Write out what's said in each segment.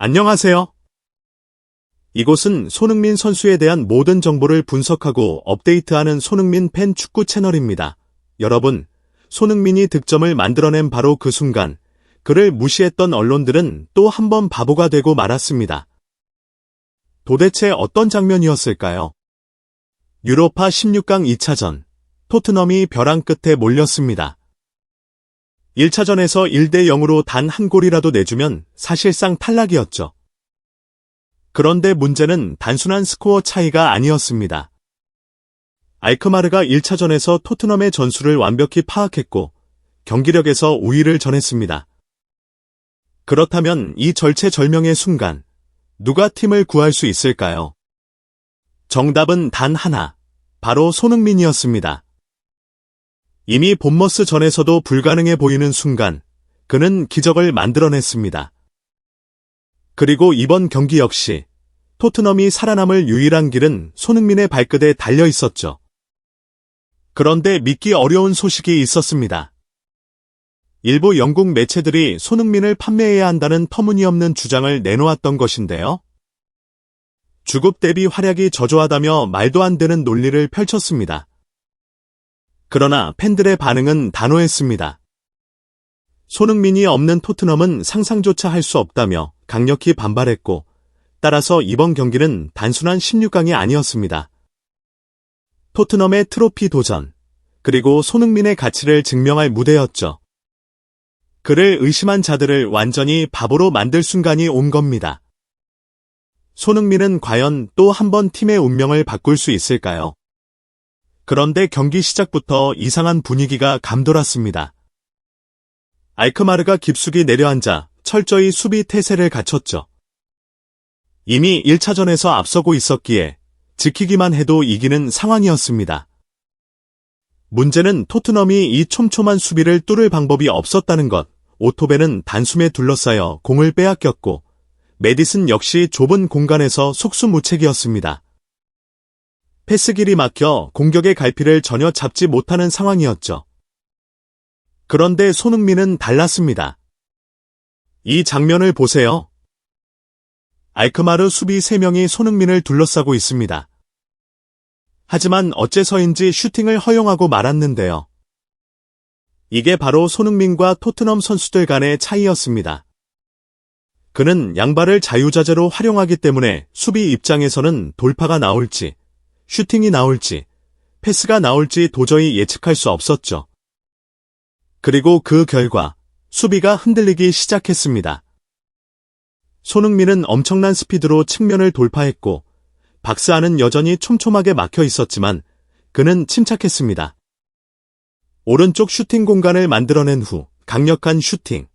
안녕하세요. 이곳은 손흥민 선수에 대한 모든 정보를 분석하고 업데이트하는 손흥민 팬 축구 채널입니다. 여러분, 손흥민이 득점을 만들어낸 바로 그 순간, 그를 무시했던 언론들은 또 한 번 바보가 되고 말았습니다. 도대체 어떤 장면이었을까요? 유로파 16강 2차전, 토트넘이 벼랑 끝에 몰렸습니다. 1차전에서 1대0으로 단 한 골이라도 내주면 사실상 탈락이었죠. 그런데 문제는 단순한 스코어 차이가 아니었습니다. 알크마르가 1차전에서 토트넘의 전술을 완벽히 파악했고 경기력에서 우위를 전했습니다. 그렇다면 이 절체절명의 순간 누가 팀을 구할 수 있을까요? 정답은 단 하나, 바로 손흥민이었습니다. 이미 본머스 전에서도 불가능해 보이는 순간 그는 기적을 만들어냈습니다. 그리고 이번 경기 역시 토트넘이 살아남을 유일한 길은 손흥민의 발끝에 달려 있었죠. 그런데 믿기 어려운 소식이 있었습니다. 일부 영국 매체들이 손흥민을 판매해야 한다는 터무니없는 주장을 내놓았던 것인데요. 주급 대비 활약이 저조하다며 말도 안 되는 논리를 펼쳤습니다. 그러나 팬들의 반응은 단호했습니다. 손흥민이 없는 토트넘은 상상조차 할 수 없다며 강력히 반발했고, 따라서 이번 경기는 단순한 16강이 아니었습니다. 토트넘의 트로피 도전, 그리고 손흥민의 가치를 증명할 무대였죠. 그를 의심한 자들을 완전히 바보로 만들 순간이 온 겁니다. 손흥민은 과연 또 한 번 팀의 운명을 바꿀 수 있을까요? 그런데 경기 시작부터 이상한 분위기가 감돌았습니다. 알크마르가 깊숙이 내려앉아 철저히 수비 태세를 갖췄죠. 이미 1차전에서 앞서고 있었기에 지키기만 해도 이기는 상황이었습니다. 문제는 토트넘이 이 촘촘한 수비를 뚫을 방법이 없었다는 것. 오토벤은 단숨에 둘러싸여 공을 빼앗겼고 메디슨 역시 좁은 공간에서 속수무책이었습니다. 패스길이 막혀 공격의 갈피를 전혀 잡지 못하는 상황이었죠. 그런데 손흥민은 달랐습니다. 이 장면을 보세요. 알크마르 수비 3명이 손흥민을 둘러싸고 있습니다. 하지만 어째서인지 슈팅을 허용하고 말았는데요. 이게 바로 손흥민과 토트넘 선수들 간의 차이였습니다. 그는 양발을 자유자재로 활용하기 때문에 수비 입장에서는 돌파가 나올지, 슈팅이 나올지, 패스가 나올지 도저히 예측할 수 없었죠. 그리고 그 결과 수비가 흔들리기 시작했습니다. 손흥민은 엄청난 스피드로 측면을 돌파했고 박스 안은 여전히 촘촘하게 막혀 있었지만 그는 침착했습니다. 오른쪽 슈팅 공간을 만들어낸 후 강력한 슈팅.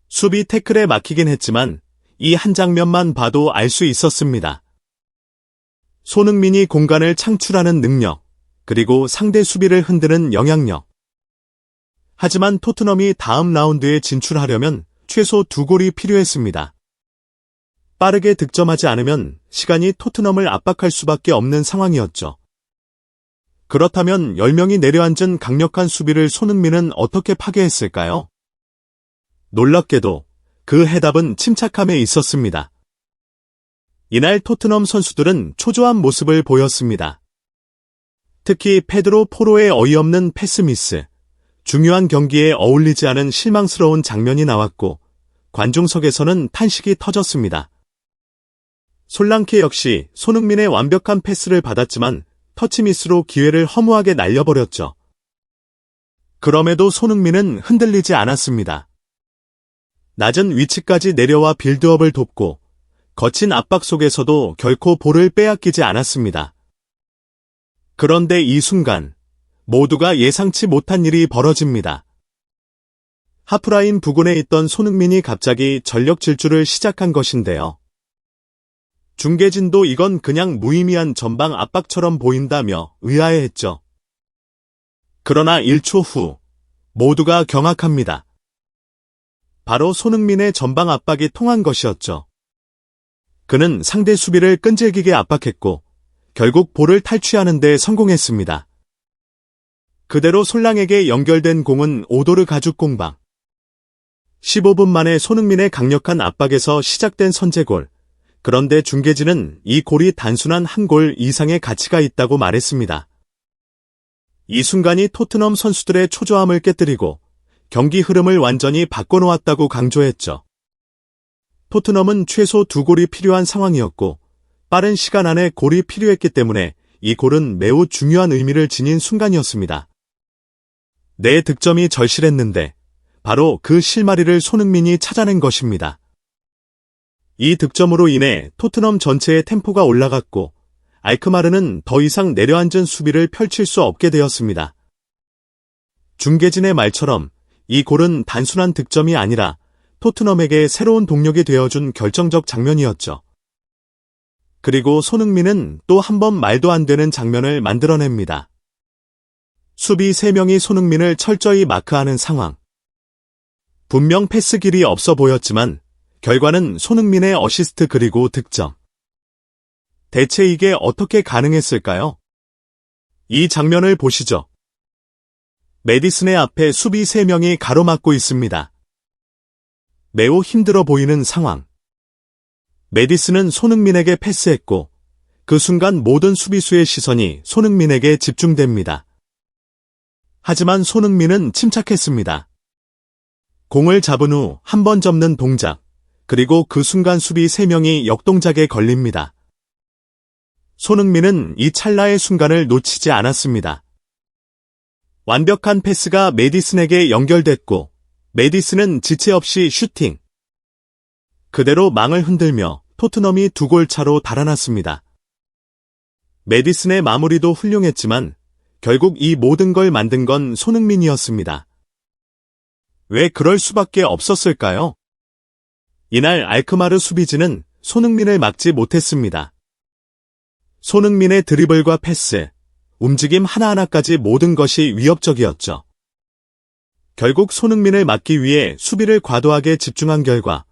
수비 태클에 막히긴 했지만 이 한 장면만 봐도 알 수 있었습니다. 손흥민이 공간을 창출하는 능력, 그리고 상대 수비를 흔드는 영향력. 하지만 토트넘이 다음 라운드에 진출하려면 최소 2골이 필요했습니다. 빠르게 득점하지 않으면 시간이 토트넘을 압박할 수밖에 없는 상황이었죠. 그렇다면 10명이 내려앉은 강력한 수비를 손흥민은 어떻게 파괴했을까요? 놀랍게도 그 해답은 침착함에 있었습니다. 이날 토트넘 선수들은 초조한 모습을 보였습니다. 특히 페드로 포로의 어이없는 패스 미스, 중요한 경기에 어울리지 않은 실망스러운 장면이 나왔고 관중석에서는 탄식이 터졌습니다. 솔랑케 역시 손흥민의 완벽한 패스를 받았지만 터치미스로 기회를 허무하게 날려버렸죠. 그럼에도 손흥민은 흔들리지 않았습니다. 낮은 위치까지 내려와 빌드업을 돕고 거친 압박 속에서도 결코 볼을 빼앗기지 않았습니다. 그런데 이 순간 모두가 예상치 못한 일이 벌어집니다. 하프라인 부근에 있던 손흥민이 갑자기 전력 질주를 시작한 것인데요. 중계진도 이건 그냥 무의미한 전방 압박처럼 보인다며 의아해했죠. 그러나 1초 후 모두가 경악합니다. 바로 손흥민의 전방 압박이 통한 것이었죠. 그는 상대 수비를 끈질기게 압박했고 결국 볼을 탈취하는 데 성공했습니다. 그대로 솔랑에게 연결된 공은 오도르 가죽 공방. 15분 만에 손흥민의 강력한 압박에서 시작된 선제골. 그런데 중계진은 이 골이 단순한 한 골 이상의 가치가 있다고 말했습니다. 이 순간이 토트넘 선수들의 초조함을 깨뜨리고 경기 흐름을 완전히 바꿔놓았다고 강조했죠. 토트넘은 최소 2골이 필요한 상황이었고 빠른 시간 안에 골이 필요했기 때문에 이 골은 매우 중요한 의미를 지닌 순간이었습니다. 내 득점이 절실했는데 바로 그 실마리를 손흥민이 찾아낸 것입니다. 이 득점으로 인해 토트넘 전체의 템포가 올라갔고 알크마르는 더 이상 내려앉은 수비를 펼칠 수 없게 되었습니다. 중계진의 말처럼 이 골은 단순한 득점이 아니라 토트넘에게 새로운 동력이 되어준 결정적 장면이었죠. 그리고 손흥민은 또 한 번 말도 안 되는 장면을 만들어냅니다. 수비 3명이 손흥민을 철저히 마크하는 상황. 분명 패스 길이 없어 보였지만 결과는 손흥민의 어시스트 그리고 득점. 대체 이게 어떻게 가능했을까요? 이 장면을 보시죠. 메디슨의 앞에 수비 3명이 가로막고 있습니다. 매우 힘들어 보이는 상황. 메디슨은 손흥민에게 패스했고 그 순간 모든 수비수의 시선이 손흥민에게 집중됩니다. 하지만 손흥민은 침착했습니다. 공을 잡은 후 한 번 접는 동작, 그리고 그 순간 수비 3명이 역동작에 걸립니다. 손흥민은 이 찰나의 순간을 놓치지 않았습니다. 완벽한 패스가 메디슨에게 연결됐고 메디슨은 지체 없이 슈팅. 그대로 망을 흔들며 토트넘이 2골 차로 달아났습니다. 메디슨의 마무리도 훌륭했지만 결국 이 모든 걸 만든 건 손흥민이었습니다. 왜 그럴 수밖에 없었을까요? 이날 알크마르 수비진은 손흥민을 막지 못했습니다. 손흥민의 드리블과 패스, 움직임 하나하나까지 모든 것이 위협적이었죠. 결국 손흥민을 막기 위해 수비를 과도하게 집중한 결과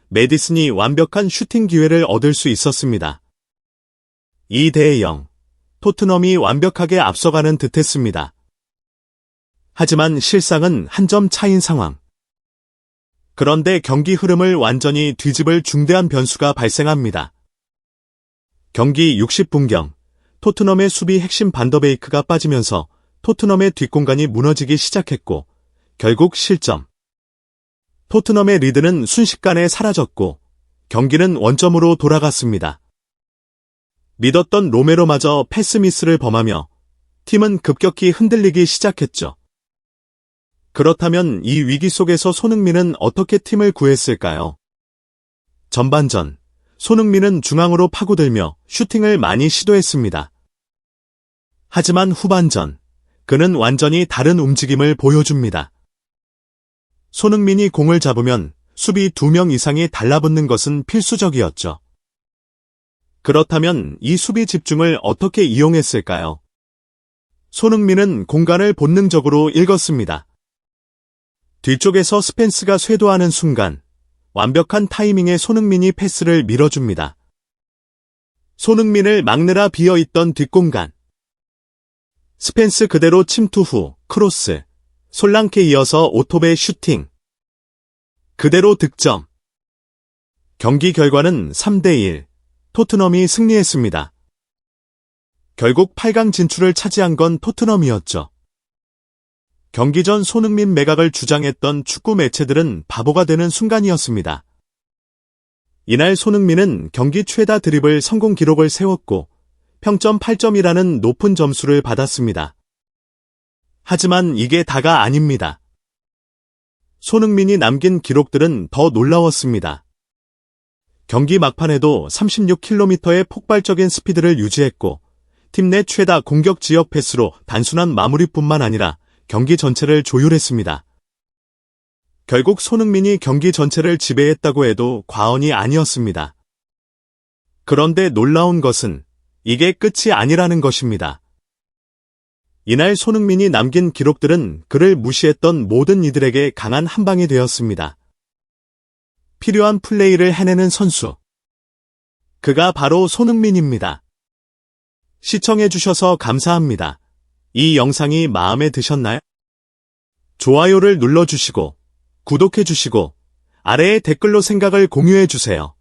메디슨이 완벽한 슈팅 기회를 얻을 수 있었습니다. 2대0, 토트넘이 완벽하게 앞서가는 듯했습니다. 하지만 실상은 한 점 차인 상황. 그런데 경기 흐름을 완전히 뒤집을 중대한 변수가 발생합니다. 경기 60분경, 토트넘의 수비 핵심 반더베이크가 빠지면서 토트넘의 뒷공간이 무너지기 시작했고 결국 실점. 토트넘의 리드는 순식간에 사라졌고 경기는 원점으로 돌아갔습니다. 믿었던 로메로마저 패스 미스를 범하며 팀은 급격히 흔들리기 시작했죠. 그렇다면 이 위기 속에서 손흥민은 어떻게 팀을 구했을까요? 전반전, 손흥민은 중앙으로 파고들며 슈팅을 많이 시도했습니다. 하지만 후반전, 그는 완전히 다른 움직임을 보여줍니다. 손흥민이 공을 잡으면 수비 2명 이상이 달라붙는 것은 필수적이었죠. 그렇다면 이 수비 집중을 어떻게 이용했을까요? 손흥민은 공간을 본능적으로 읽었습니다. 뒤쪽에서 스펜스가 쇄도하는 순간 완벽한 타이밍에 손흥민이 패스를 밀어줍니다. 손흥민을 막느라 비어있던 뒷공간. 스펜스 그대로 침투 후 크로스, 솔랑케 이어서 오톱의 슈팅. 그대로 득점. 경기 결과는 3대1, 토트넘이 승리했습니다. 결국 8강 진출을 차지한 건 토트넘이었죠. 경기 전 손흥민 매각을 주장했던 축구 매체들은 바보가 되는 순간이었습니다. 이날 손흥민은 경기 최다 드리블 성공 기록을 세웠고 평점 8점이라는 높은 점수를 받았습니다. 하지만 이게 다가 아닙니다. 손흥민이 남긴 기록들은 더 놀라웠습니다. 경기 막판에도 36km의 폭발적인 스피드를 유지했고 팀 내 최다 공격 지역 패스로 단순한 마무리뿐만 아니라 경기 전체를 조율했습니다. 결국 손흥민이 경기 전체를 지배했다고 해도 과언이 아니었습니다. 그런데 놀라운 것은 이게 끝이 아니라는 것입니다. 이날 손흥민이 남긴 기록들은 그를 무시했던 모든 이들에게 강한 한방이 되었습니다. 필요한 플레이를 해내는 선수. 그가 바로 손흥민입니다. 시청해주셔서 감사합니다. 이 영상이 마음에 드셨나요? 좋아요를 눌러주시고 구독해주시고 아래의 댓글로 생각을 공유해주세요.